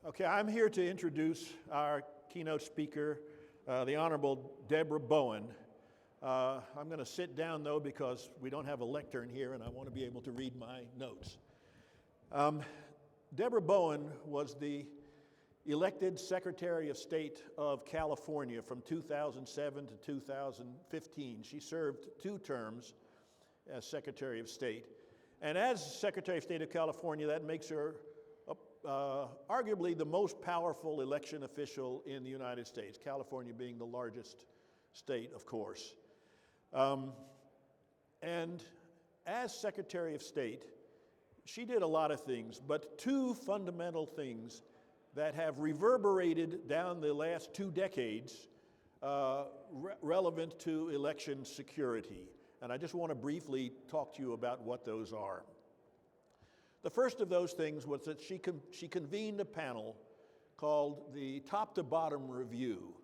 Okay, I'm here to introduce our keynote speaker, the Honorable Debra Bowen. I'm going to sit down, though, because we don't have a lectern here, and I want to be able to read my notes. Debra Bowen was the elected Secretary of State of California from 2007 to 2015. She served 2 terms as Secretary of State. And as Secretary of State of California, that makes her arguably the most powerful election official in the United States, California being the largest state, of course. And as Secretary of State, she did a lot of things, but 2 fundamental things that have reverberated down the last 2 decades relevant to election security. And I just want to briefly talk to you about what those are. The first of those things was that she convened a panel called the Top to Bottom Review.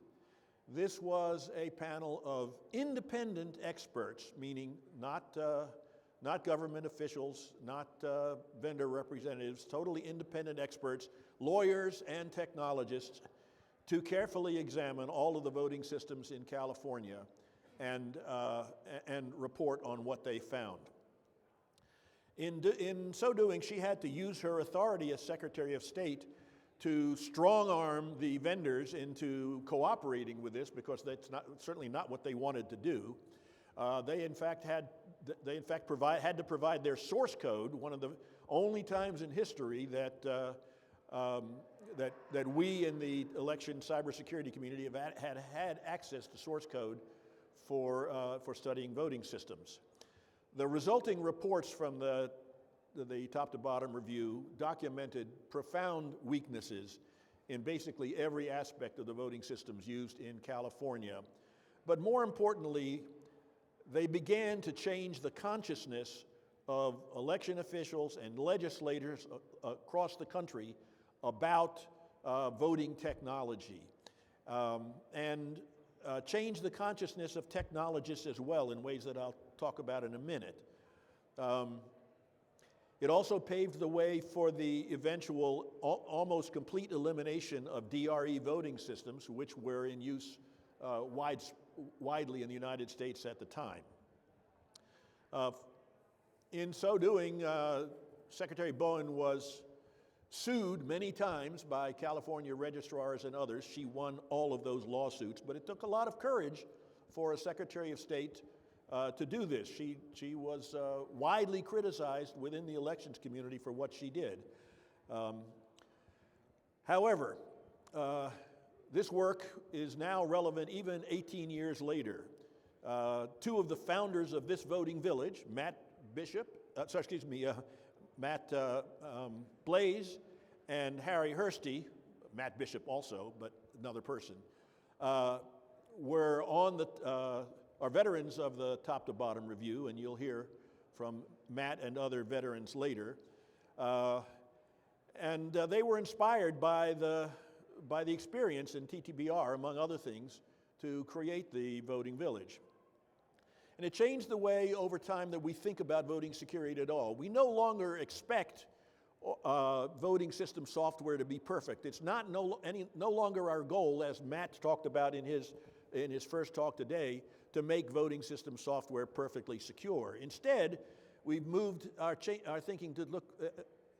This was a panel of independent experts, meaning not government officials, not vendor representatives, totally independent experts, lawyers and technologists, to carefully examine all of the voting systems in California and report on what they found. In so doing, she had to use her authority as Secretary of State to strong-arm the vendors into cooperating with this, because that's certainly not what they wanted to do. They in fact had to provide their source code, one of the only times in history that we in the election cybersecurity community have had access to source code for studying voting systems. The resulting reports from the top to bottom review documented profound weaknesses in basically every aspect of the voting systems used in California. But more importantly, they began to change the consciousness of election officials and legislators across the country about voting technology, and change the consciousness of technologists as well in ways that I'll talk about in a minute. It also paved the way for the eventual almost complete elimination of DRE voting systems, which were in use widely in the United States at the time. In so doing, Secretary Bowen was sued many times by California registrars and others. She won all of those lawsuits, but it took a lot of courage for a Secretary of State to do this. She was widely criticized within the elections community for what she did. However, this work is now relevant even 18 years later. 2 of the founders of this voting village, Matt Blaze and Harry Hursty, Matt Bishop also, but another person, were are veterans of the Top to Bottom Review, and you'll hear from Matt and other veterans later. And they were inspired by the experience in TTBR, among other things, to create the voting village. And it changed the way over time that we think about voting security at all. We no longer expect voting system software to be perfect. It's no longer our goal, as Matt talked about in his first talk today, to make voting system software perfectly secure. Instead, we've moved our thinking to look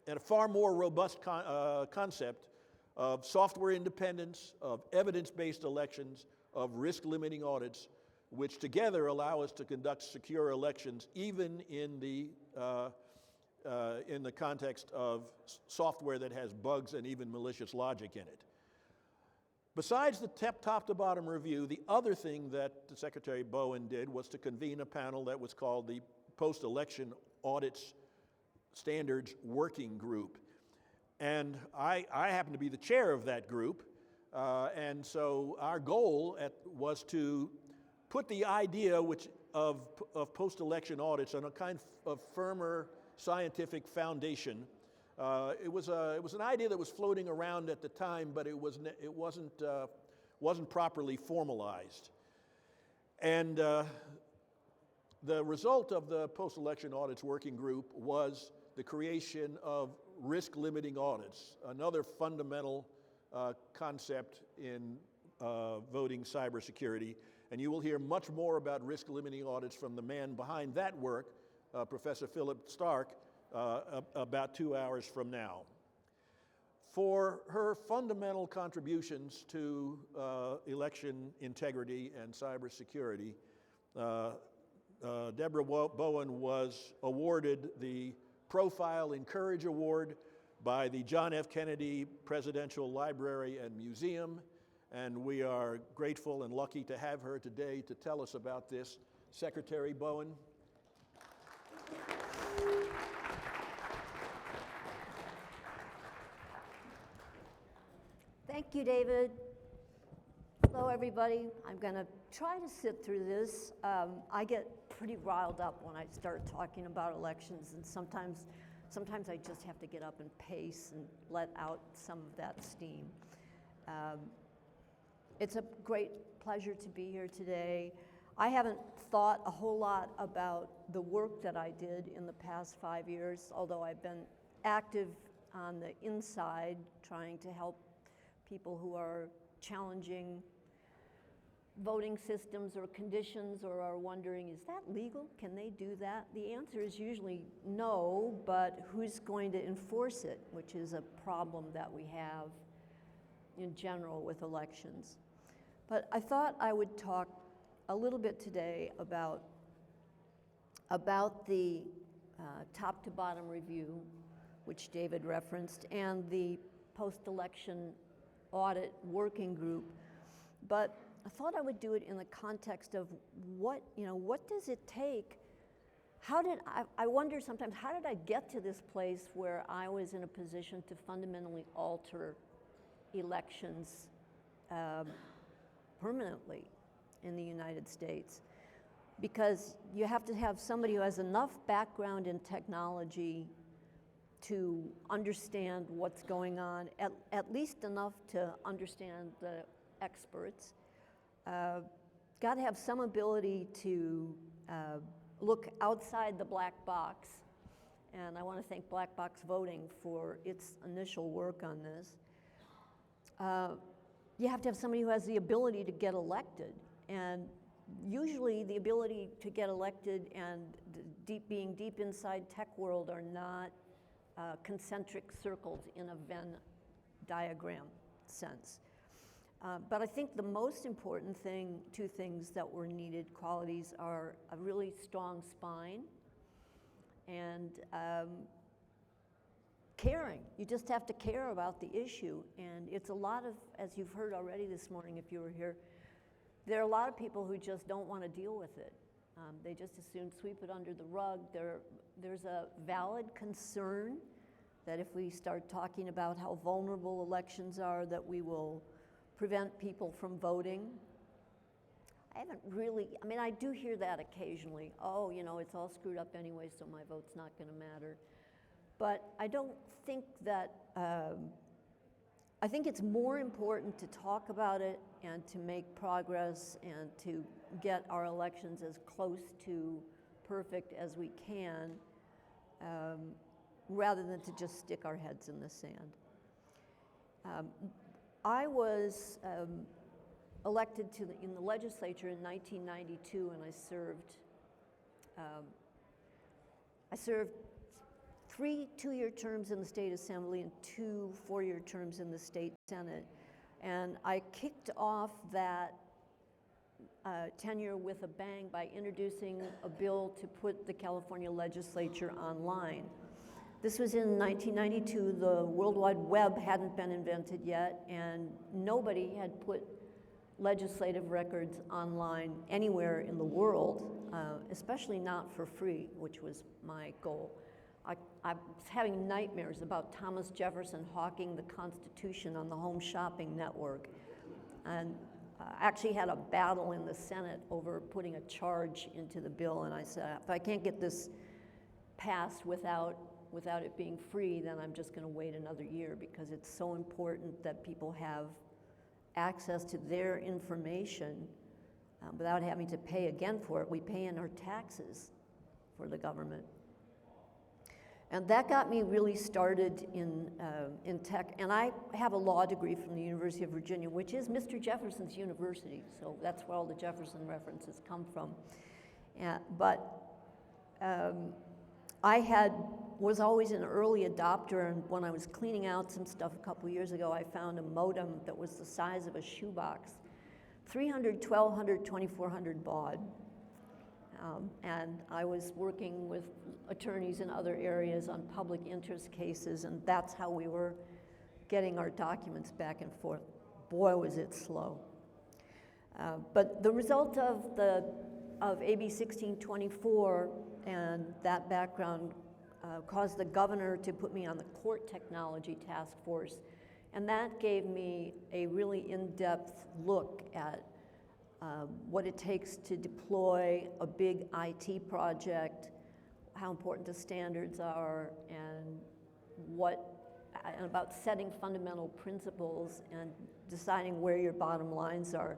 at a far more robust concept of software independence, of evidence-based elections, of risk-limiting audits, which together allow us to conduct secure elections even in the context of software that has bugs and even malicious logic in it. Besides the top to bottom review, the other thing that Secretary Bowen did was to convene a panel that was called the Post-Election Audits Standards Working Group. And I happen to be the chair of that group, and so our goal was to put the idea of post-election audits on a kind of firmer scientific foundation. It was an idea that was floating around at the time, but it wasn't properly formalized. And the result of the Post-Election Audits Working Group was the creation of risk-limiting audits, another fundamental concept in voting cybersecurity. And you will hear much more about risk-limiting audits from the man behind that work, Professor Philip Stark, about 2 hours from now. For her fundamental contributions to election integrity and cybersecurity, Debra Bowen was awarded the Profile in Courage Award by the John F. Kennedy Presidential Library and Museum, and we are grateful and lucky to have her today to tell us about this. Secretary Bowen. Thank you, David. Hello, everybody. I'm going to try to sit through this. I get pretty riled up when I start talking about elections, and sometimes I just have to get up and pace and let out some of that steam. It's a great pleasure to be here today. I haven't thought a whole lot about the work that I did in the past 5 years, although I've been active on the inside trying to help people who are challenging voting systems or conditions or are wondering, is that legal? Can they do that? The answer is usually no, but who's going to enforce it, which is a problem that we have in general with elections. But I thought I would talk a little bit today about the top to bottom review, which David referenced, and the post-election audit working group. But I thought I would do it in the context of what does it take? I wonder sometimes, how did I get to this place where I was in a position to fundamentally alter elections permanently in the United States? Because you have to have somebody who has enough background in technology to understand what's going on, at least enough to understand the experts. Got to have some ability to look outside the black box, and I want to thank Black Box Voting for its initial work on this. You have to have somebody who has the ability to get elected, and usually the ability to get elected and being deep inside tech world are not concentric circles in a Venn diagram sense. But I think the most important thing, two things that were needed, qualities, are a really strong spine and caring. You just have to care about the issue. And it's a lot of, as you've heard already this morning if you were here, there are a lot of people who just don't want to deal with it. They just as soon sweep it under the rug. There's a valid concern that if we start talking about how vulnerable elections are, that we will prevent people from voting. I do hear that occasionally. Oh, it's all screwed up anyway, so my vote's not going to matter. But I don't think that, I think it's more important to talk about it and to make progress and to get our elections as close to perfect as we can, rather than to just stick our heads in the sand. I was elected in the legislature in 1992, and I served 3 two-year terms in the state assembly and 2 four-year terms in the state senate. And I kicked off that tenure with a bang by introducing a bill to put the California legislature online. This was in 1992. The World Wide Web hadn't been invented yet, and nobody had put legislative records online anywhere in the world, especially not for free, which was my goal. I was having nightmares about Thomas Jefferson hawking the Constitution on the Home Shopping Network, and actually had a battle in the Senate over putting a charge into the bill, and I said, if I can't get this passed without it being free, then I'm just going to wait another year, because it's so important that people have access to their information without having to pay again for it. We pay in our taxes for the government. And that got me really started in tech. And I have a law degree from the University of Virginia, which is Mr. Jefferson's university. So that's where all the Jefferson references come from. I was always an early adopter, and when I was cleaning out some stuff a couple years ago, I found a modem that was the size of a shoebox, 300, 1200, 2400 baud. And I was working with attorneys in other areas on public interest cases, and that's how we were getting our documents back and forth. Boy, was it slow. But the result of AB 1624 and that background caused the governor to put me on the court technology task force, and that gave me a really in-depth look at what it takes to deploy a big IT project, how important the standards are, and about setting fundamental principles and deciding where your bottom lines are,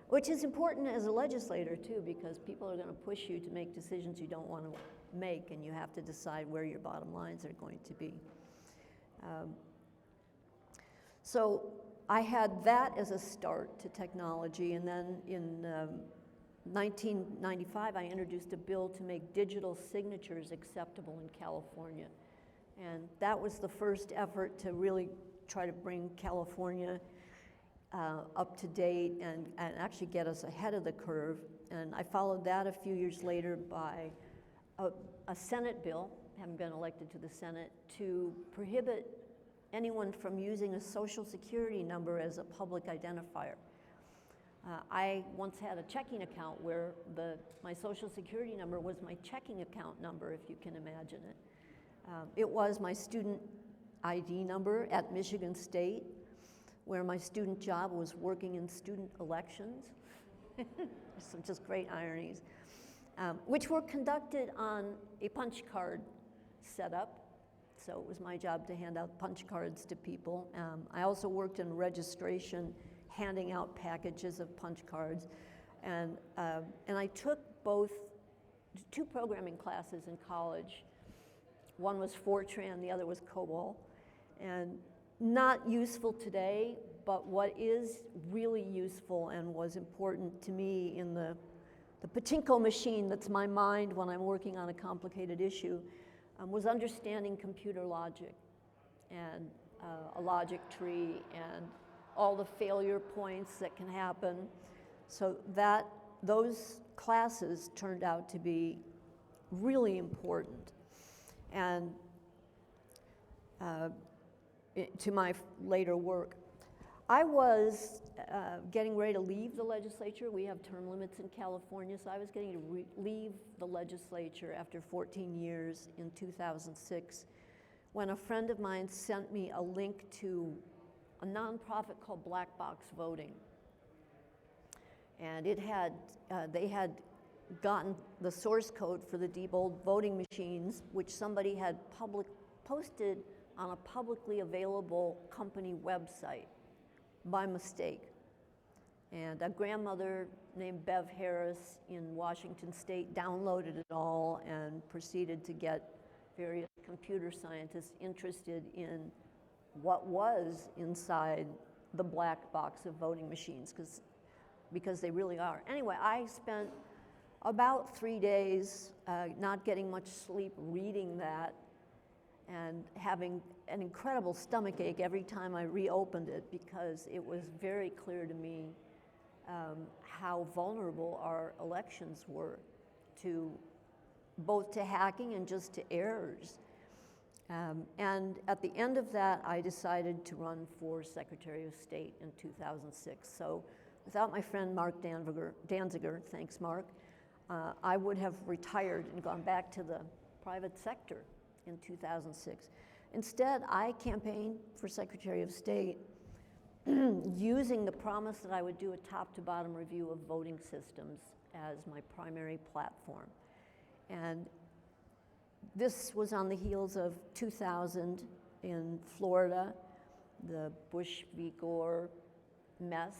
which is important as a legislator too, because people are going to push you to make decisions you don't want to make, and you have to decide where your bottom lines are going to be. So I had that as a start to technology, and then in 1995 I introduced a bill to make digital signatures acceptable in California. And that was the first effort to really try to bring California up to date and actually get us ahead of the curve. And I followed that a few years later by a Senate bill, having been elected to the Senate, to prohibit anyone from using a social security number as a public identifier. I once had a checking account where my social security number was my checking account number, if you can imagine it. It was my student ID number at Michigan State, where my student job was working in student elections. Some just great ironies, which were conducted on a punch card setup. So it was my job to hand out punch cards to people. I also worked in registration, handing out packages of punch cards. And I took two programming classes in college. One was Fortran, the other was COBOL. And not useful today, but what is really useful and was important to me in the pachinko machine that's my mind when I'm working on a complicated issue, was understanding computer logic and a logic tree and all the failure points that can happen. So those classes turned out to be really important. And to my later work, I was getting ready to leave the legislature. We have term limits in California, so I was getting to leave the legislature after 14 years in 2006, when a friend of mine sent me a link to a nonprofit called Black Box Voting. And they had gotten the source code for the Diebold voting machines, which somebody had posted on a publicly available company website by mistake. And a grandmother named Bev Harris in Washington State downloaded it all and proceeded to get various computer scientists interested in what was inside the black box of voting machines, because they really are. Anyway, I spent about 3 days not getting much sleep reading that and having an incredible stomach ache every time I reopened it, because it was very clear to me how vulnerable our elections were to both to hacking and just to errors. And at the end of that, I decided to run for Secretary of State in 2006. So without my friend Mark Danziger, thanks Mark, I would have retired and gone back to the private sector in 2006. Instead, I campaigned for Secretary of State using the promise that I would do a top-to-bottom review of voting systems as my primary platform. And this was on the heels of 2000 in Florida, the Bush v. Gore mess,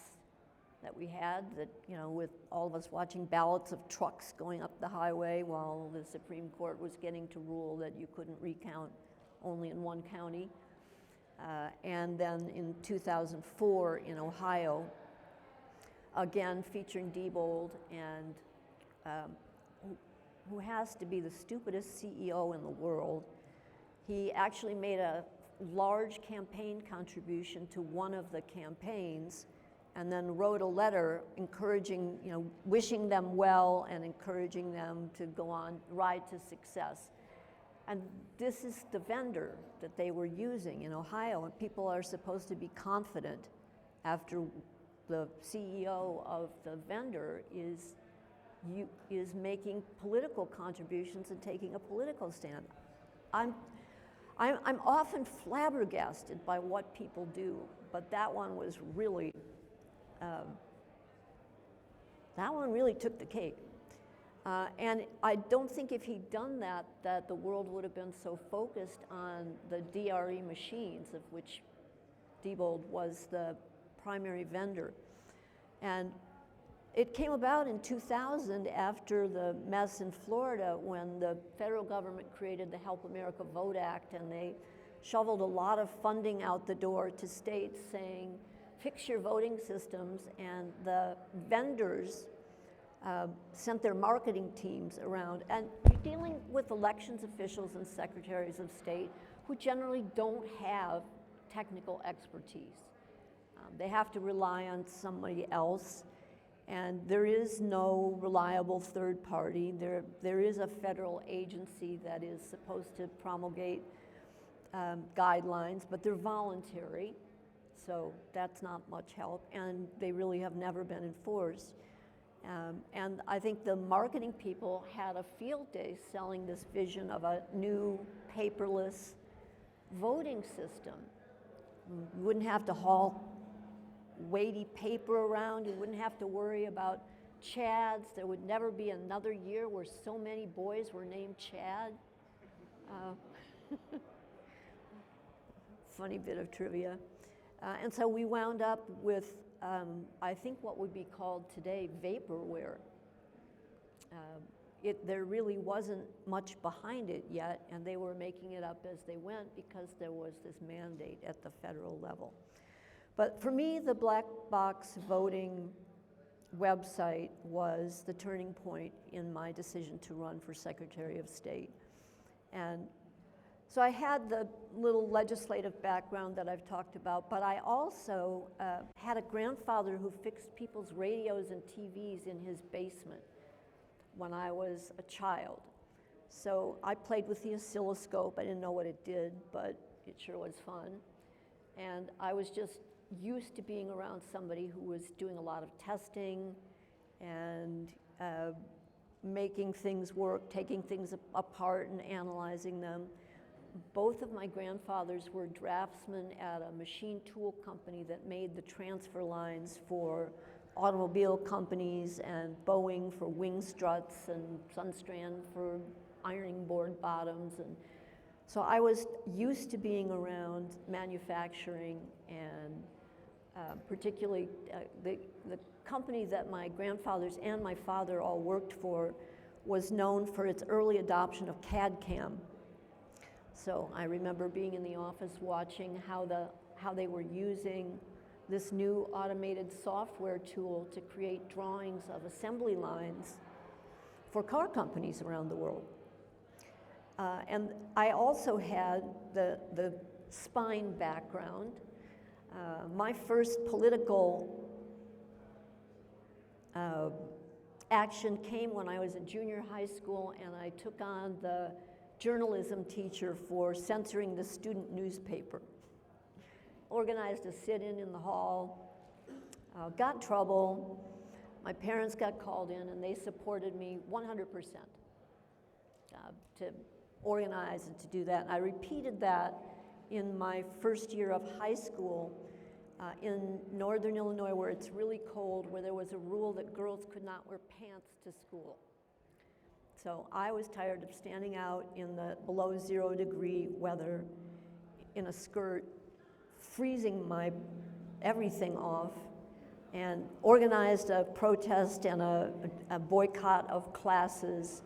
that we had, that, you know, with all of us watching ballots of trucks going up the highway while the Supreme Court was getting to rule that you couldn't recount only in one county. And then in 2004 in Ohio, again featuring Diebold, and who has to be the stupidest CEO in the world. He actually made a large campaign contribution to one of the campaigns, and then wrote a letter encouraging, you know, wishing them well and encouraging them to go on, ride to success. And this is the vendor that they were using in Ohio, and people are supposed to be confident after the CEO of the vendor is making political contributions and taking a political stand. I'm often flabbergasted by what people do, but that one was really, took the cake. And I don't think if he'd done that, that the world would have been so focused on the DRE machines, of which Diebold was the primary vendor. And it came about in 2000 after the mess in Florida, when the federal government created the Help America Vote Act, and they shoveled a lot of funding out the door to states saying, fix your voting systems, and the vendors sent their marketing teams around. And you're dealing with elections officials and secretaries of state who generally don't have technical expertise. They have to rely on somebody else, and there is no reliable third party. There is a federal agency that is supposed to promulgate guidelines, but they're voluntary, so that's not much help, and they really have never been enforced. And I think the marketing people had a field day selling this vision of a new paperless voting system. You wouldn't have to haul weighty paper around. You wouldn't have to worry about Chads. There would never be another year where so many boys were named Chad. Funny bit of trivia. And so we wound up with, I think, what would be called today vaporware. There really wasn't much behind it yet, and they were making it up as they went because there was this mandate at the federal level. But for me, the black box voting website was the turning point in my decision to run for Secretary of State. And so I had the little legislative background that I've talked about, but I also had a grandfather who fixed people's radios and TVs in his basement when I was a child. So I played with the oscilloscope. I didn't know what it did, but it sure was fun. And I was just used to being around somebody who was doing a lot of testing and making things work, taking things apart and analyzing them. Both of my grandfathers were draftsmen at a machine tool company that made the transfer lines for automobile companies, and Boeing for wing struts, and Sunstrand for ironing board bottoms. And so I was used to being around manufacturing, and particularly the company that my grandfathers and my father all worked for was known for its early adoption of CAD/CAM. So I remember being in the office watching how they were using this new automated software tool to create drawings of assembly lines for car companies around the world. And I also had the spine background. My first political action came when I was in junior high school, and I took on the journalism teacher for censoring the student newspaper. Organized a sit-in in the hall, got in trouble. My parents got called in, and they supported me 100% to organize and to do that. And I repeated that in my first year of high school in northern Illinois, where it's really cold, where there was a rule that girls could not wear pants to school. So I was tired of standing out in the below 0 degree weather in a skirt, freezing my everything off, and organized a protest and a boycott of classes.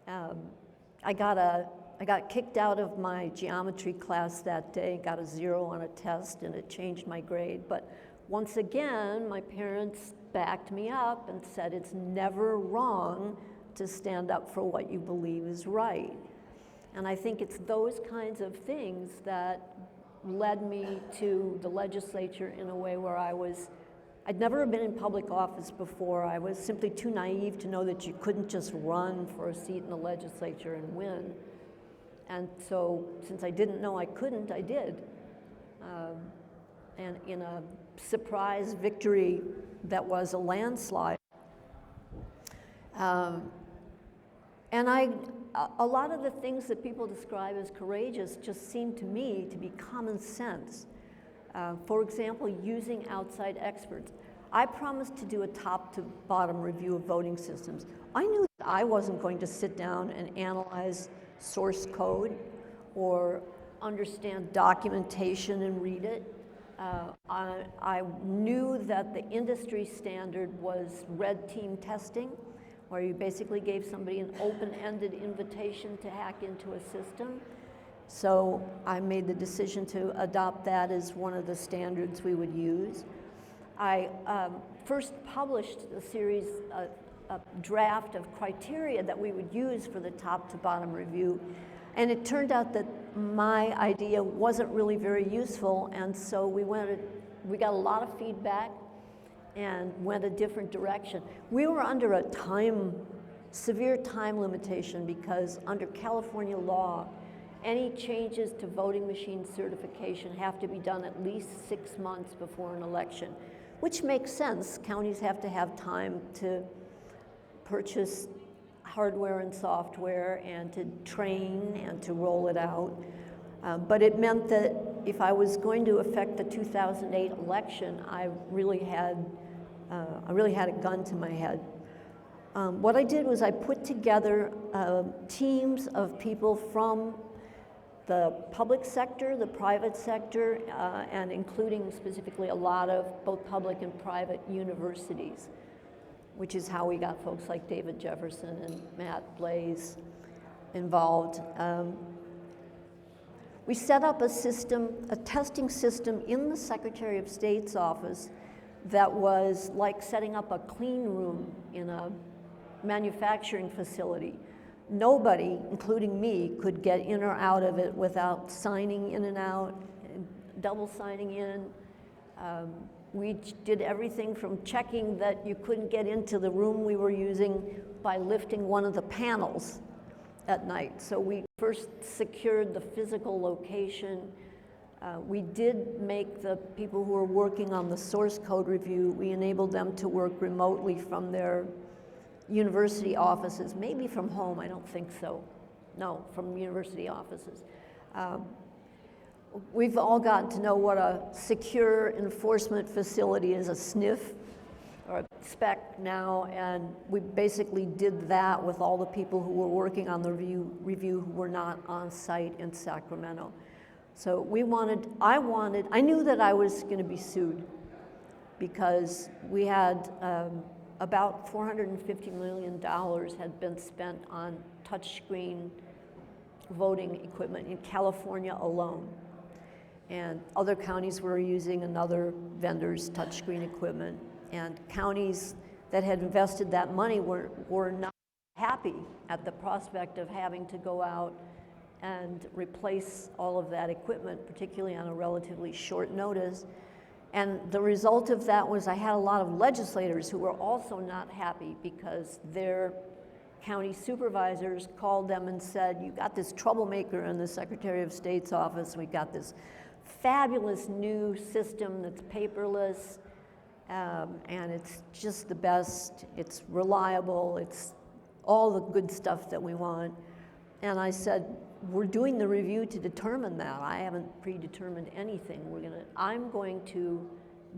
I got kicked out of my geometry class that day, got a 0 on a test, and it changed my grade. But once again, my parents backed me up and said it's never wrong to stand up for what you believe is right. And I think it's those kinds of things that led me to the legislature in a way where I'd never been in public office before. I was simply too naive to know that you couldn't just run for a seat in the legislature and win. And so, since I didn't know I couldn't, I did. And in a surprise victory that was a landslide. And a lot of the things that people describe as courageous just seem to me to be common sense. For example, using outside experts. I promised to do a top-to-bottom review of voting systems. I knew that I wasn't going to sit down and analyze source code or understand documentation and read it. I knew that the industry standard was red team testing, where you basically gave somebody an open-ended invitation to hack into a system. So I made the decision to adopt that as one of the standards we would use. I first published a series, a draft of criteria that we would use for the top-to-bottom review. And it turned out that my idea wasn't really very useful, and so we got a lot of feedback and went a different direction. We were under a severe time limitation because under California law, any changes to voting machine certification have to be done at least 6 months before an election, which makes sense. Counties have to have time to purchase hardware and software and to train and to roll it out. But it meant that if I was going to affect the 2008 election, I really had a gun to my head. What I did was I put together teams of people from the public sector, the private sector, and including specifically a lot of both public and private universities, which is how we got folks like David Jefferson and Matt Blaze involved. We set up a system, a testing system in the Secretary of State's office that was like setting up a clean room in a manufacturing facility. Nobody, including me, could get in or out of it without signing in and out, double signing in. We did everything from checking that you couldn't get into the room we were using by lifting one of the panels at night. So we first secured the physical location. We did make the people who were working on the source code review, we enabled them to work remotely from their university offices, maybe from home, I don't think so. No, from university offices. We've all gotten to know what a secure enforcement facility is, a SNF or a SPEC now, and we basically did that with all the people who were working on the review who were not on site in Sacramento. So I knew that I was going to be sued because we had about $450 million had been spent on touchscreen voting equipment in California alone. And other counties were using another vendor's touchscreen equipment. And counties that had invested that money were not happy at the prospect of having to go out and replace all of that equipment, particularly on a relatively short notice. And the result of that was I had a lot of legislators who were also not happy because their county supervisors called them and said, you got this troublemaker in the Secretary of State's office, we got this fabulous new system that's paperless, and it's just the best, it's reliable, it's all the good stuff that we want. And I said, we're doing the review to determine that. I haven't predetermined anything. I'm going to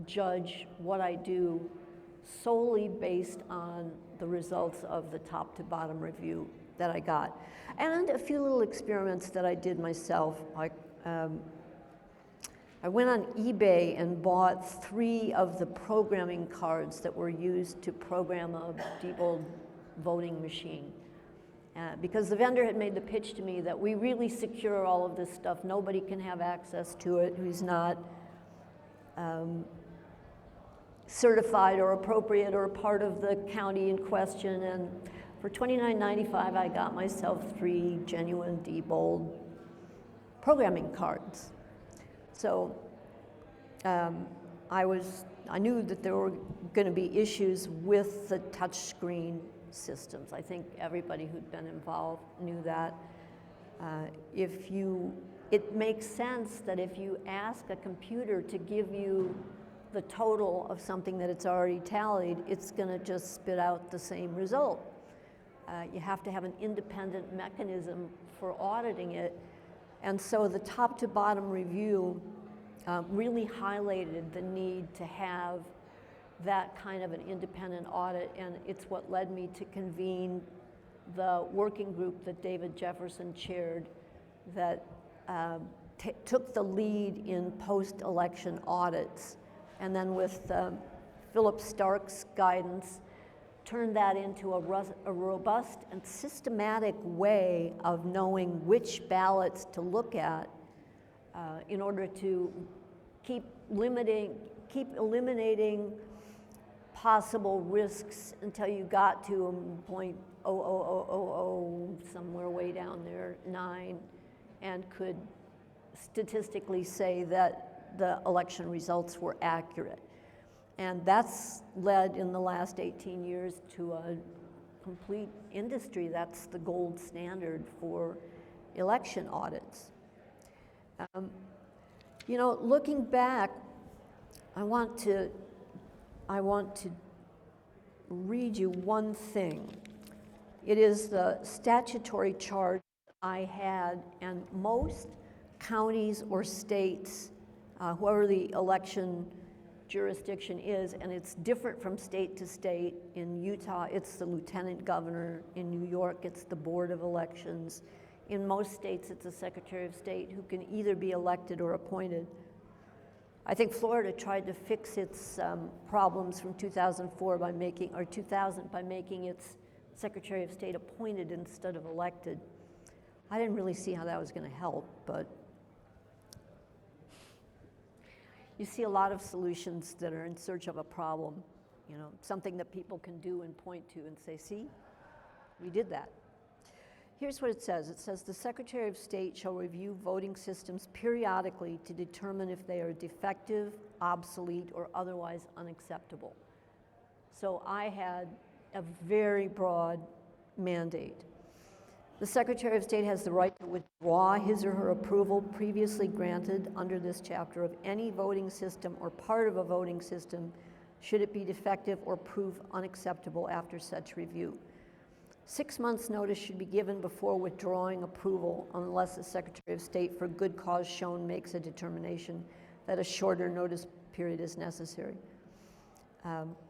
judge what I do solely based on the results of the top to bottom review that I got. And a few little experiments that I did myself, like I went on eBay and bought 3 of the programming cards that were used to program a Diebold voting machine. Because the vendor had made the pitch to me that we really secure all of this stuff. Nobody can have access to it who's not certified or appropriate or part of the county in question. And for $29.95, I got myself 3 genuine Diebold programming cards. So I knew that there were going to be issues with the touchscreen systems. I think everybody who'd been involved knew that. It makes sense that if you ask a computer to give you the total of something that it's already tallied, it's going to just spit out the same result. You have to have an independent mechanism for auditing it. And so the top to bottom review really highlighted the need to have that kind of an independent audit, and it's what led me to convene the working group that David Jefferson chaired that took the lead in post-election audits, and then with Philip Stark's guidance, turned that into a robust and systematic way of knowing which ballots to look at in order to keep eliminating possible risks until you got to 0.00000 somewhere way down there, 9, and could statistically say that the election results were accurate. And that's led in the last 18 years to a complete industry. That's the gold standard for election audits. You know, looking back, I want to read you one thing. It is the statutory charge I had, and most counties or states, whoever the election jurisdiction is, and it's different from state to state. In Utah, it's the lieutenant governor. In New York, it's the Board of Elections. In most states, it's a Secretary of State who can either be elected or appointed. I think Florida tried to fix its problems from 2004 by making, or 2000, by making its Secretary of State appointed instead of elected. I didn't really see how that was going to help, but you see a lot of solutions that are in search of a problem, you know, something that people can do and point to and say, see, we did that. Here's what it says. It says, the Secretary of State shall review voting systems periodically to determine if they are defective, obsolete, or otherwise unacceptable. So I had a very broad mandate. The Secretary of State has the right to withdraw his or her approval previously granted under this chapter of any voting system or part of a voting system should it be defective or prove unacceptable after such review. 6 months' notice should be given before withdrawing approval unless the Secretary of State, for good cause shown, makes a determination that a shorter notice period is necessary.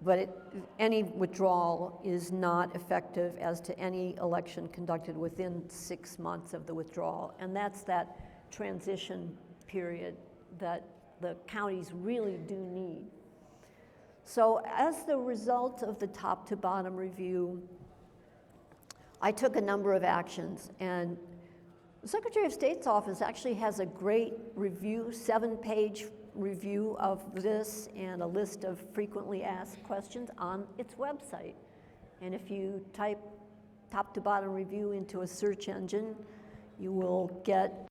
But any withdrawal is not effective as to any election conducted within 6 months of the withdrawal. And that's that transition period that the counties really do need. So as the result of the top to bottom review, I took a number of actions, and the Secretary of State's office actually has a great review, 7-page review of this and a list of frequently asked questions on its website. And if you type top to bottom review into a search engine, you will get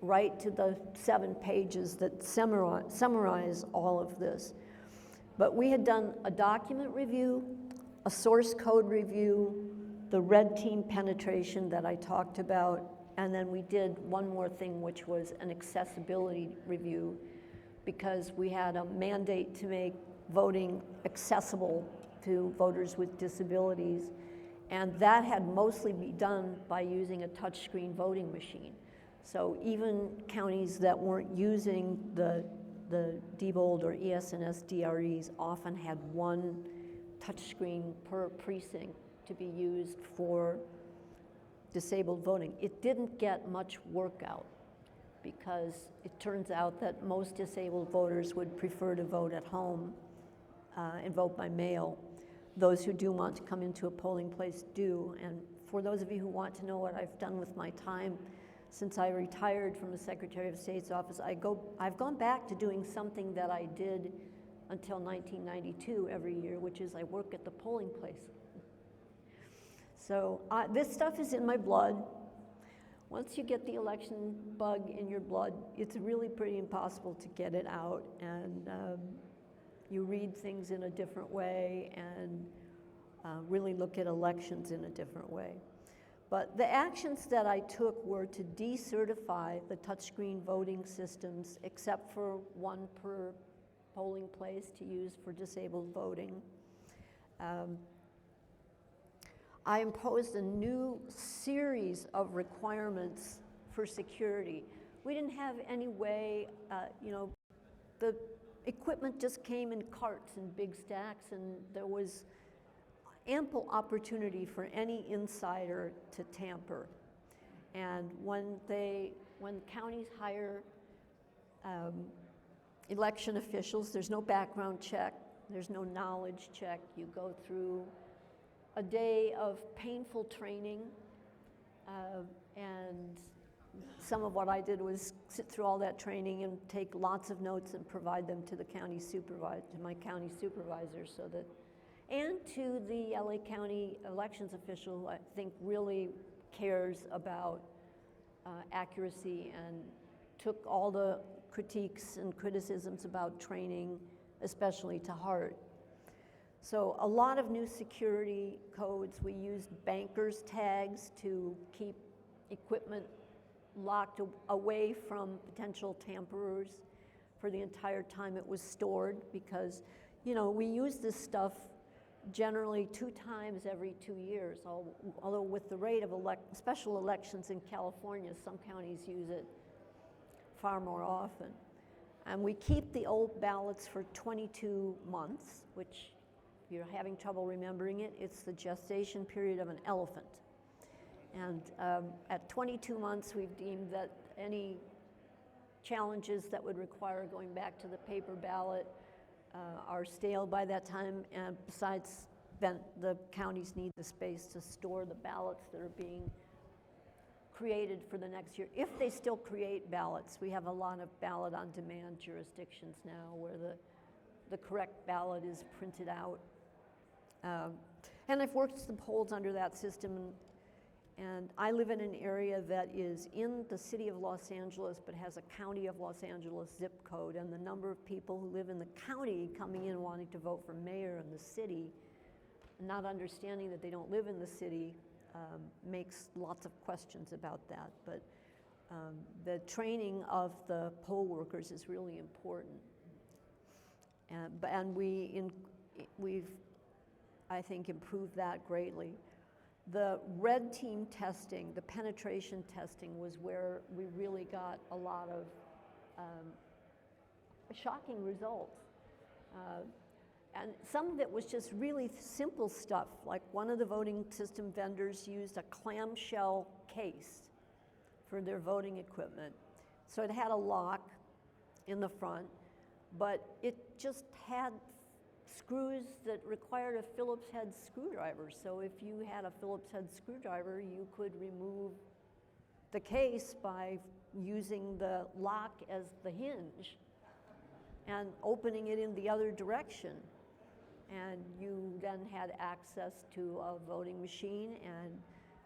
right to the 7 pages that summarize all of this. But we had done a document review, a source code review, the red team penetration that I talked about, and then we did one more thing, which was an accessibility review, because we had a mandate to make voting accessible to voters with disabilities, and that had mostly been done by using a touchscreen voting machine. So even counties that weren't using the Diebold or ES&S DREs often had one touchscreen per precinct to be used for disabled voting. It didn't get much work out. because it turns out that most disabled voters would prefer to vote at home and vote by mail. Those who do want to come into a polling place do. And for those of you who want to know what I've done with my time since I retired from the Secretary of State's office, I've gone back to doing something that I did until 1992 every year, which is I work at the polling place. So this stuff is in my blood. Once you get the election bug in your blood, it's really pretty impossible to get it out. And you read things in a different way and really look at elections in a different way. But the actions that I took were to decertify the touchscreen voting systems, except for one per polling place to use for disabled voting. I imposed a new series of requirements for security. We didn't have any way, the equipment just came in carts and big stacks, and there was ample opportunity for any insider to tamper. And when counties hire election officials, there's no background check, there's no knowledge check. You go through a day of painful training, and some of what I did was sit through all that training and take lots of notes and provide them to the county supervisor, to my county supervisor, so that, and to the LA County elections official, who I think really cares about accuracy and took all the critiques and criticisms about training, especially to heart. So a lot of new security codes. We used bankers' tags to keep equipment locked away from potential tamperers for the entire time it was stored, because, we use this stuff generally 2 times every 2 years, although with the rate of special elections in California, some counties use it far more often. And we keep the old ballots for 22 months, which, if you're having trouble remembering it, it's the gestation period of an elephant. And at 22 months, we've deemed that any challenges that would require going back to the paper ballot are stale by that time. And besides, then the counties need the space to store the ballots that are being created for the next year. If they still create ballots, we have a lot of ballot on demand jurisdictions now where the correct ballot is printed out. And I've worked the polls under that system, and I live in an area that is in the city of Los Angeles, but has a county of Los Angeles zip code, and the number of people who live in the county coming in wanting to vote for mayor in the city, not understanding that they don't live in the city, makes lots of questions about that. But the training of the poll workers is really important. And we've, I think, improved that greatly. The red team testing, the penetration testing, was where we really got a lot of shocking results. And some of it was just really simple stuff, like one of the voting system vendors used a clamshell case for their voting equipment. So it had a lock in the front, but it just had screws that required a Phillips head screwdriver. So if you had a Phillips head screwdriver, you could remove the case by using the lock as the hinge and opening it in the other direction. And you then had access to a voting machine, and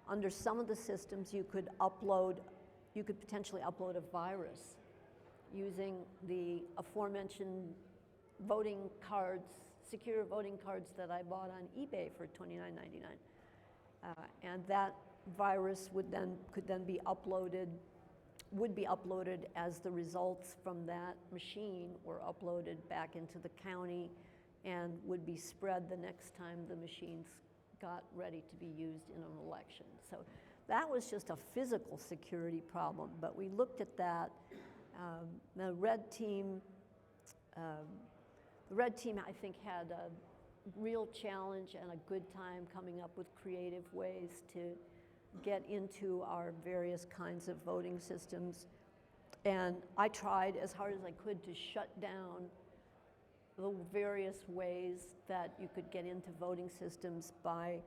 under some of the systems you could potentially upload a virus using the aforementioned voting cards, secure voting cards that I bought on eBay for $29.99. And that virus would be uploaded as the results from that machine were uploaded back into the county and would be spread the next time the machines got ready to be used in an election. So that was just a physical security problem, but we looked at that. The red team, I think, had a real challenge and a good time coming up with creative ways to get into our various kinds of voting systems. And I tried as hard as I could to shut down the various ways that you could get into voting systems by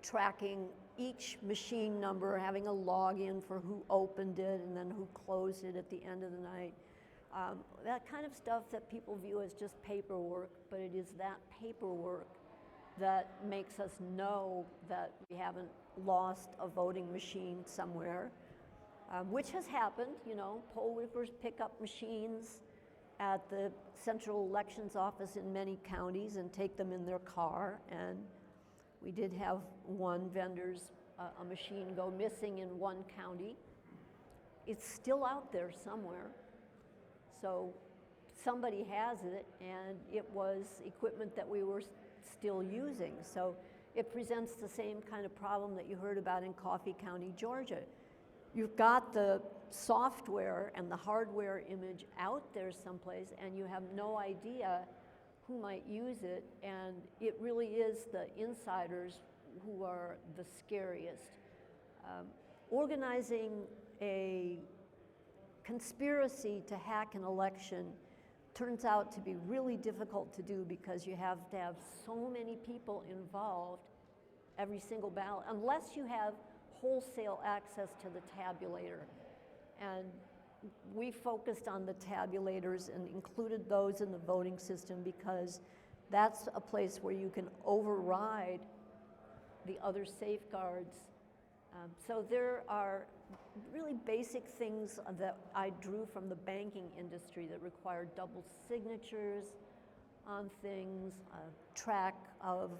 tracking each machine number, having a login for who opened it and then who closed it at the end of the night. That kind of stuff that people view as just paperwork, but it is that paperwork that makes us know that we haven't lost a voting machine somewhere, which has happened. You know, poll workers pick up machines at the Central Elections Office in many counties and take them in their car, and we did have one vendor's a machine go missing in one county. It's still out there somewhere. So somebody has it, and it was equipment that we were still using. So it presents the same kind of problem that you heard about in Coffee County, Georgia. You've got the software and the hardware image out there someplace, and you have no idea who might use it, and it really is the insiders who are the scariest. Organizing a conspiracy to hack an election turns out to be really difficult to do because you have to have so many people involved every single ballot, unless you have wholesale access to the tabulator. And we focused on the tabulators and included those in the voting system because that's a place where you can override the other safeguards. So there are really basic things that I drew from the banking industry that require double signatures on things, a track of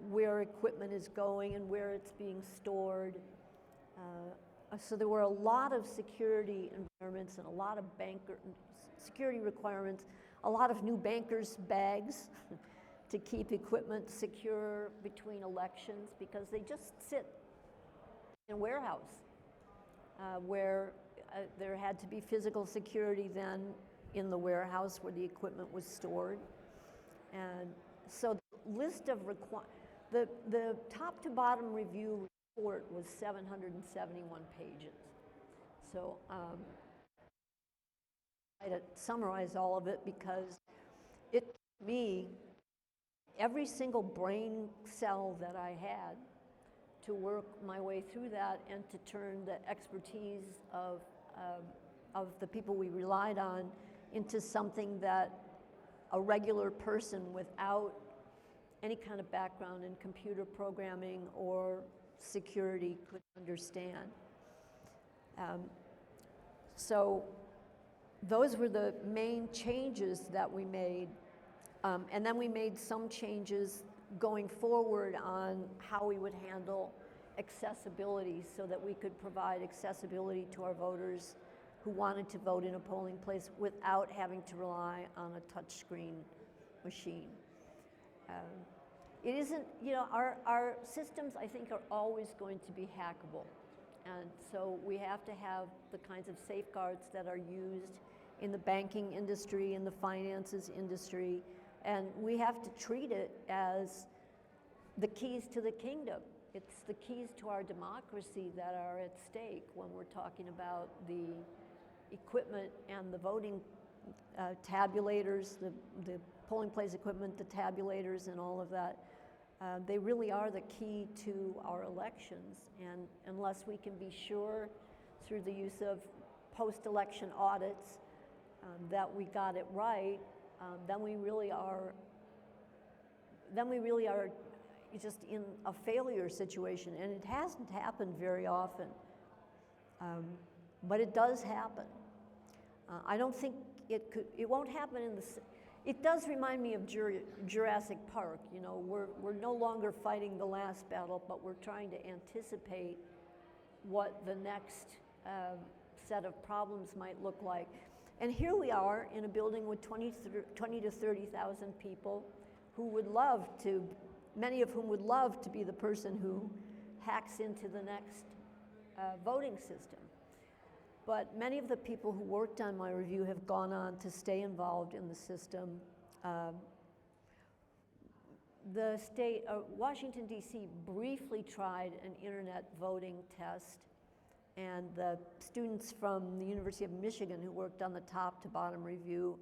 where equipment is going and where it's being stored. So there were a lot of security environments and a lot of security requirements, a lot of new bankers' bags to keep equipment secure between elections because they just sit in a warehouse where there had to be physical security then in the warehouse where the equipment was stored. And so the list of the top to bottom review report was 771 pages. So I had to summarize all of it because it took me every single brain cell that I had to work my way through that and to turn the expertise of the people we relied on into something that a regular person without any kind of background in computer programming or security could understand. So those were the main changes that we made. And then we made some changes going forward on how we would handle accessibility so that we could provide accessibility to our voters who wanted to vote in a polling place without having to rely on a touchscreen machine. It isn't, you know, our systems, I think, are always going to be hackable. And so we have to have the kinds of safeguards that are used in the banking industry, in the finances industry, and we have to treat it as the keys to the kingdom. It's the keys to our democracy that are at stake when we're talking about the equipment and the voting tabulators, the polling place equipment, the tabulators and all of that. They really are the key to our elections, and unless we can be sure through the use of post-election audits that we got it right, then we really are just in a failure situation, and it hasn't happened very often, but it does happen. I don't think it won't happen it does remind me of Jurassic Park. You know, we're no longer fighting the last battle, but we're trying to anticipate what the next set of problems might look like. And here we are in a building with 20 to 30,000 people who would love to, many of whom would love to be the person who hacks into the next voting system. But many of the people who worked on my review have gone on to stay involved in the system. The state, Washington, D.C. briefly tried an internet voting test And the students from the University of Michigan who worked on the top to bottom review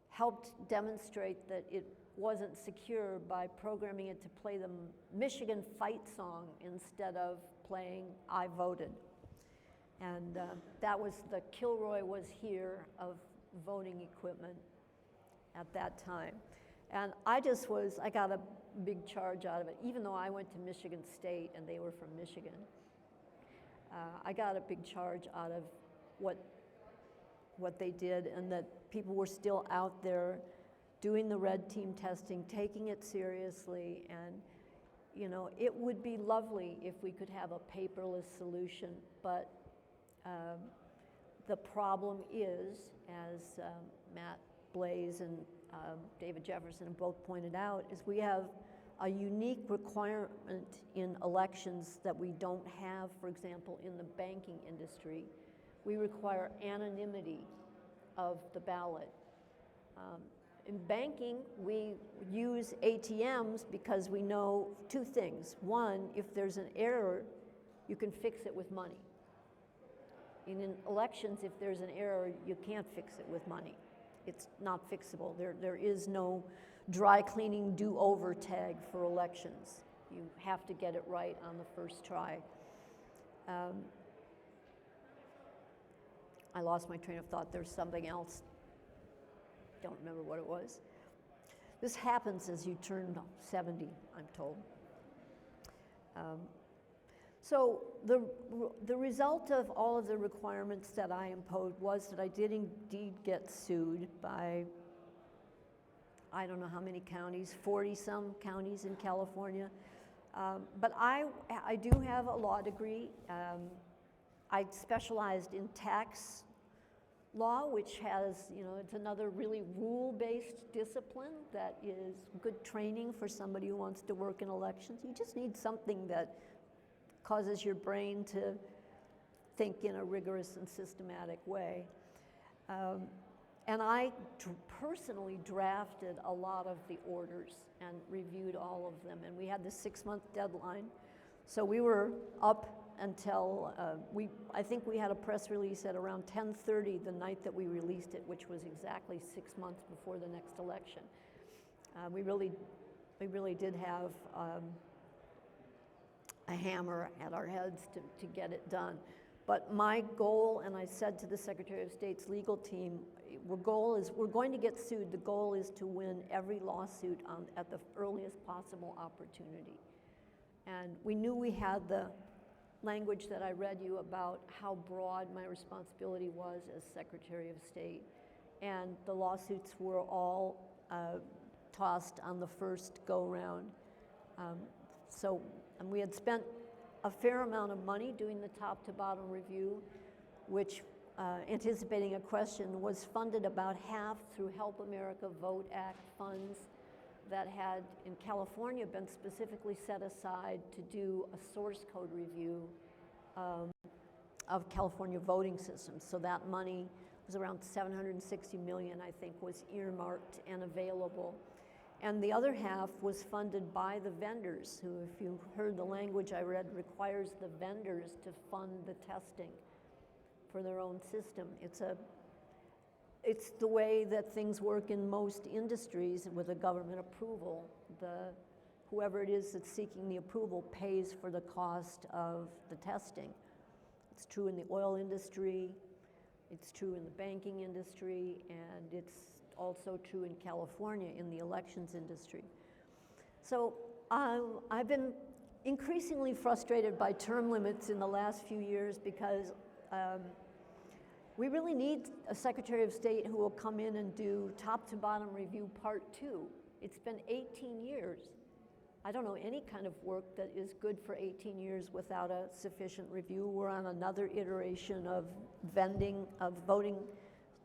helped demonstrate that it wasn't secure by programming it to play the Michigan fight song instead of playing I voted. And that was the Kilroy was here of voting equipment at that time. And I got a big charge out of it, even though I went to Michigan State and they were from Michigan. I got a big charge out of what they did, and that people were still out there doing the red team testing, taking it seriously, and you know, it would be lovely if we could have a paperless solution, but the problem is, as Matt Blaze and David Jefferson have both pointed out, is we have a unique requirement in elections that we don't have, for example, in the banking industry. We require anonymity of the ballot. In banking, we use ATMs because we know two things. One, if there's an error, you can fix it with money. In elections, if there's an error, you can't fix it with money. It's not fixable. There is no dry cleaning do-over tag for elections. You have to get it right on the first try. I lost my train of thought. There's something else. Don't remember what it was. This happens as you turn 70, I'm told. So the result of all of the requirements that I imposed was that I did indeed get sued by, I don't know how many counties, 40-some counties in California. But I do have a law degree. I specialized in tax law, which has, you know, it's another really rule-based discipline that is good training for somebody who wants to work in elections. You just need something that causes your brain to think in a rigorous and systematic way. And I personally drafted a lot of the orders and reviewed all of them. And we had this 6-month deadline. So we were up until, I think we had a press release at around 10:30 the night that we released it, which was exactly 6 months before the next election. We really did have a hammer at our heads to get it done. But my goal, and I said to the Secretary of State's legal team, we're going to get sued. The goal is to win every lawsuit at the earliest possible opportunity. And we knew we had the language that I read you about how broad my responsibility was as Secretary of State. And the lawsuits were all tossed on the first go-round. And we had spent a fair amount of money doing the top to bottom review, which, anticipating a question, was funded about half through Help America Vote Act funds that had, in California, been specifically set aside to do a source code review of California voting systems. So that money was around $760 million, I think, was earmarked and available. And the other half was funded by the vendors, who, if you heard the language I read, requires the vendors to fund the testing for their own system. It's the way that things work in most industries with a government approval. Whoever it is that's seeking the approval pays for the cost of the testing. It's true in the oil industry, it's true in the banking industry, and it's also true in California in the elections industry. So I've been increasingly frustrated by term limits in the last few years because we really need a Secretary of State who will come in and do top to bottom review part 2. It's been 18 years. I don't know any kind of work that is good for 18 years without a sufficient review. We're on another iteration of vending, of voting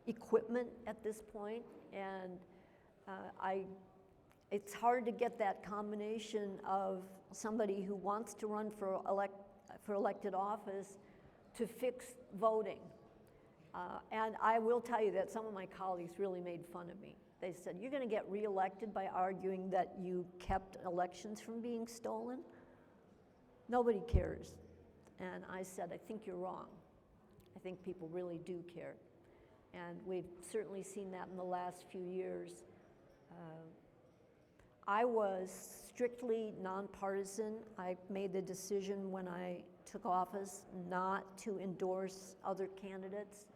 equipment at this point, and it's hard to get that combination of somebody who wants to run for elected office to fix voting. And I will tell you that some of my colleagues really made fun of me. They said, "You're going to get reelected by arguing that you kept elections from being stolen?" Nobody cares. And I said, I think you're wrong. I think people really do care. And we've certainly seen that in the last few years. I was strictly nonpartisan. I made the decision when I took office not to endorse other candidates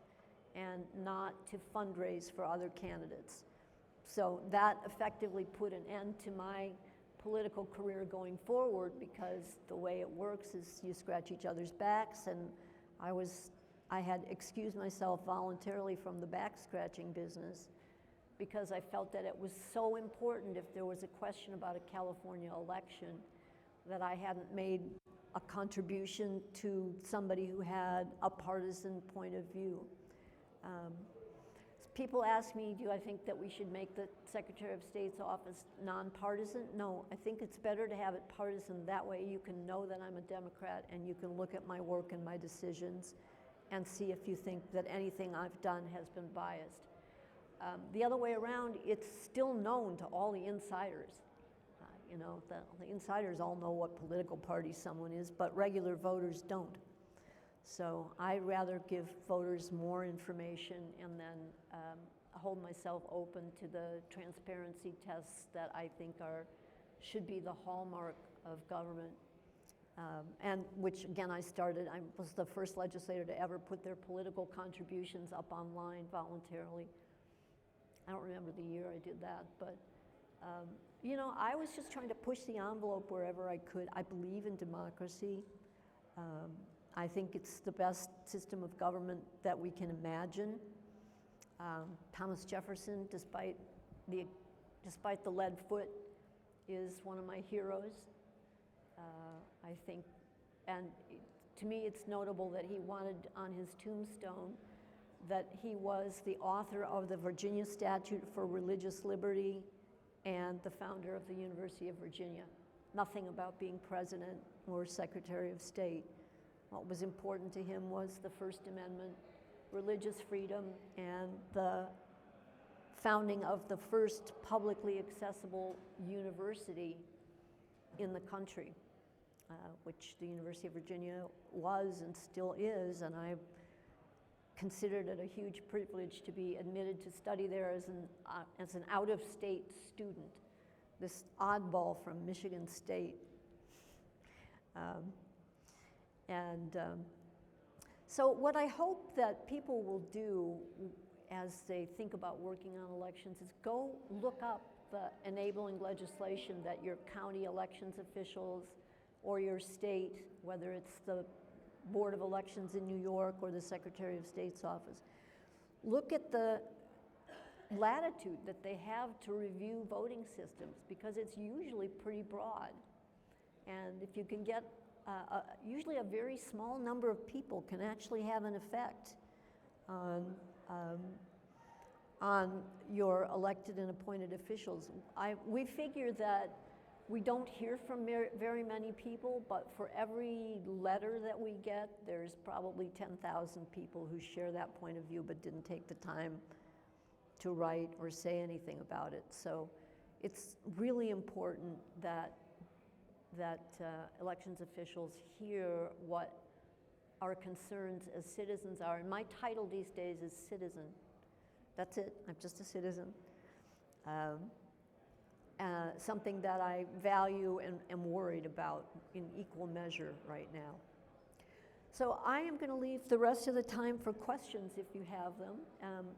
and not to fundraise for other candidates. So that effectively put an end to my political career going forward, because the way it works is you scratch each other's backs, and I had excused myself voluntarily from the back scratching business because I felt that it was so important if there was a question about a California election that I hadn't made a contribution to somebody who had a partisan point of view. People ask me, do I think that we should make the Secretary of State's office nonpartisan? No, I think it's better to have it partisan. That way you can know that I'm a Democrat and you can look at my work and my decisions and see if you think that anything I've done has been biased. The other way around, it's still known to all the insiders. You know, the insiders all know what political party someone is, but regular voters don't. So I'd rather give voters more information and then hold myself open to the transparency tests that I think should be the hallmark of government. And which, again, I was the first legislator to ever put their political contributions up online voluntarily. I don't remember the year I did that, but you know, I was just trying to push the envelope wherever I could. I believe in democracy. I think it's the best system of government that we can imagine. Thomas Jefferson, despite the lead foot, is one of my heroes. I think, and to me it's notable that he wanted on his tombstone that he was the author of the Virginia Statute for Religious Liberty and the founder of the University of Virginia. Nothing about being president or Secretary of State. What was important to him was the First Amendment, religious freedom, and the founding of the first publicly accessible university in the country, which the University of Virginia was and still is, and I considered it a huge privilege to be admitted to study there as an out-of-state student, this oddball from Michigan State. So what I hope that people will do as they think about working on elections is go look up the enabling legislation that your county elections officials or your state, whether it's the Board of Elections in New York or the Secretary of State's office, look at the latitude that they have to review voting systems, because it's usually pretty broad. And if you can get usually a very small number of people can actually have an effect on your elected and appointed officials. We figure that we don't hear from very many people, but for every letter that we get, there's probably 10,000 people who share that point of view but didn't take the time to write or say anything about it. So it's really important that elections officials hear what our concerns as citizens are. And my title these days is citizen. That's it, I'm just a citizen. Something that I value and am worried about in equal measure right now. So I am going to leave the rest of the time for questions if you have them.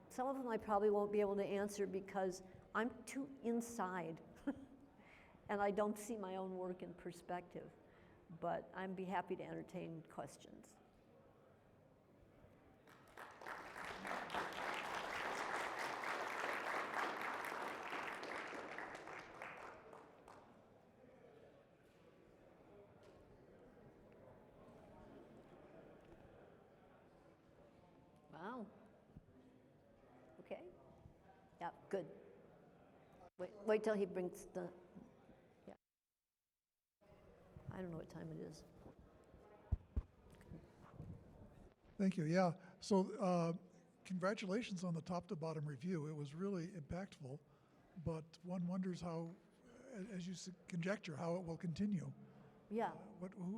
Some of them I probably won't be able to answer because I'm too inside and I don't see my own work in perspective, but I'd be happy to entertain questions. Wow. Okay. Yeah, good. Wait till he brings the, yeah. I don't know what time it is. Thank you. Yeah. So congratulations on the top to bottom review. It was really impactful, but one wonders how, as you conjecture, how it will continue. Yeah.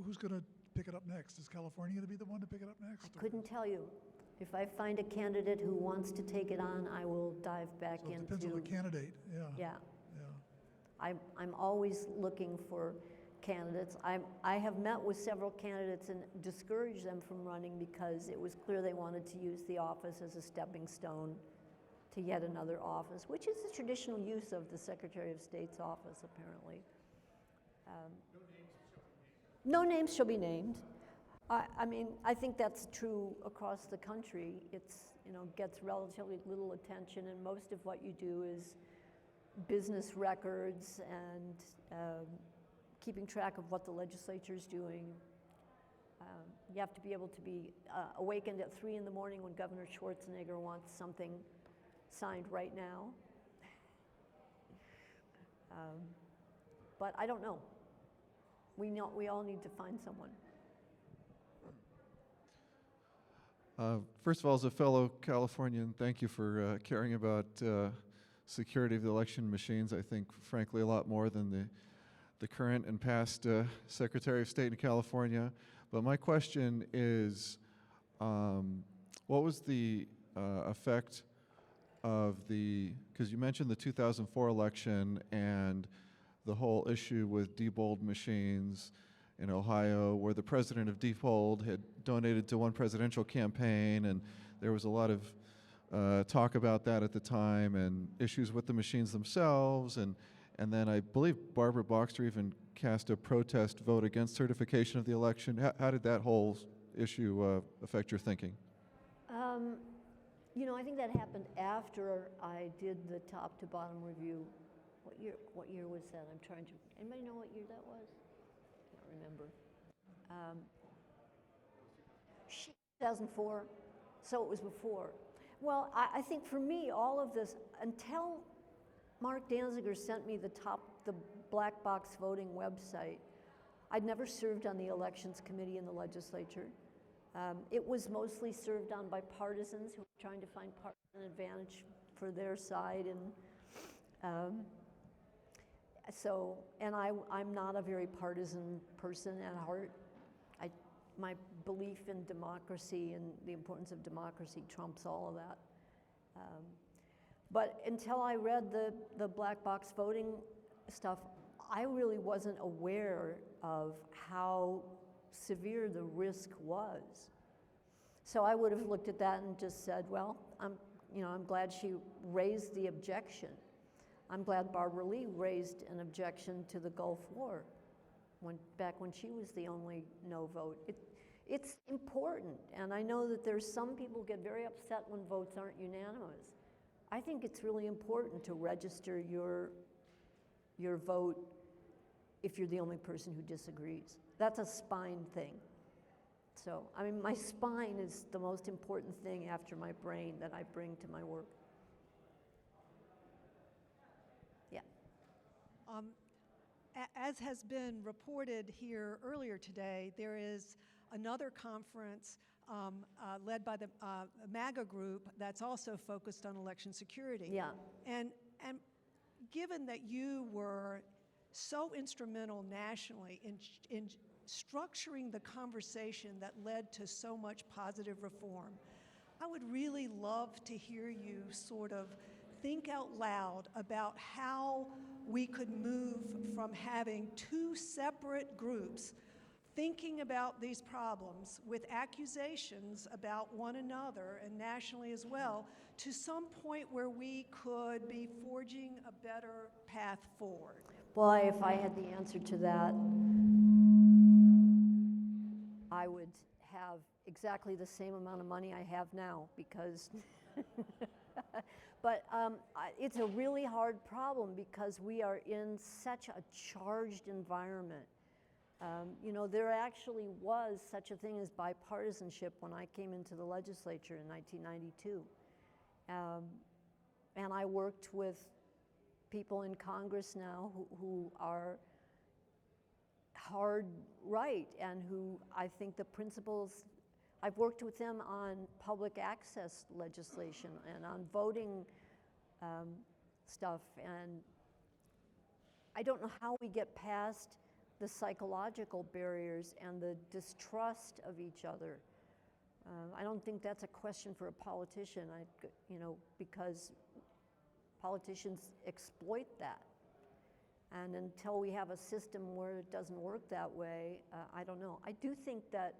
Who's going to pick it up next? Is California going to be the one to pick it up next? I couldn't tell you. If I find a candidate who wants to take it on, I will dive back So it into. depends on the candidate, yeah. Yeah. Yeah. I'm always looking for candidates. I have met with several candidates and discouraged them from running because it was clear they wanted to use the office as a stepping stone to yet another office, which is the traditional use of the Secretary of State's office, apparently. No names shall be named. I mean, I think that's true across the country. It's, gets relatively little attention, and most of what you do is business records and keeping track of what the legislature is doing. You have to be able to be awakened at 3 in the morning when Governor Schwarzenegger wants something signed right now. But I don't know. We all need to find someone. First of all, as a fellow Californian, thank you for caring about security of the election machines. I think, frankly, a lot more than the current and past Secretary of State in California. But my question is, what was the effect of because you mentioned the 2004 election and the whole issue with Diebold machines in Ohio, where the president of Diebold had donated to one presidential campaign, and there was a lot of talk about that at the time, and issues with the machines themselves, and then I believe Barbara Boxer even cast a protest vote against certification of the election. How did that whole issue affect your thinking? I think that happened after I did the top to bottom review. What year was that? Anybody know what year that was? Can't remember. 2004, so it was before. Well, I think for me, all of this, until Mark Danziger sent me the black box voting website, I'd never served on the elections committee in the legislature. It was mostly served on by partisans who were trying to find partisan advantage for their side, and I'm not a very partisan person at heart. My belief in democracy and the importance of democracy trumps all of that. But until I read the black box voting stuff, I really wasn't aware of how severe the risk was. So I would have looked at that and just said, well, I'm glad she raised the objection. I'm glad Barbara Lee raised an objection to the Gulf War back when she was the only no vote. It's important, and I know that there's some people get very upset when votes aren't unanimous. I think it's really important to register your vote if you're the only person who disagrees. That's a spine thing. So, my spine is the most important thing after my brain that I bring to my work. Yeah. As has been reported here earlier today, there is another conference led by the MAGA group that's also focused on election security. Yeah. And given that you were so instrumental nationally in structuring the conversation that led to so much positive reform, I would really love to hear you sort of think out loud about how we could move from having two separate groups thinking about these problems with accusations about one another and nationally as well, to some point where we could be forging a better path forward. Boy, if I had the answer to that, I would have exactly the same amount of money I have now, because but it's a really hard problem because we are in such a charged environment. There actually was such a thing as bipartisanship when I came into the legislature in 1992. And I worked with people in Congress now who are hard right, and who I think the principles, I've worked with them on public access legislation and on voting stuff, and I don't know how we get past the psychological barriers and the distrust of each other. I don't think that's a question for a politician, because politicians exploit that. And until we have a system where it doesn't work that way, I don't know. I do think that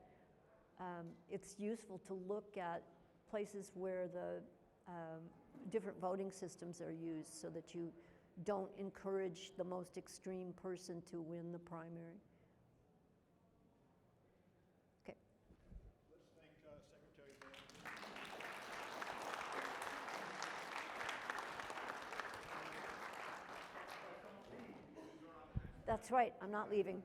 it's useful to look at places where the different voting systems are used so that you don't encourage the most extreme person to win the primary. Okay. Let's thank Secretary Bowen. That's right, I'm not leaving.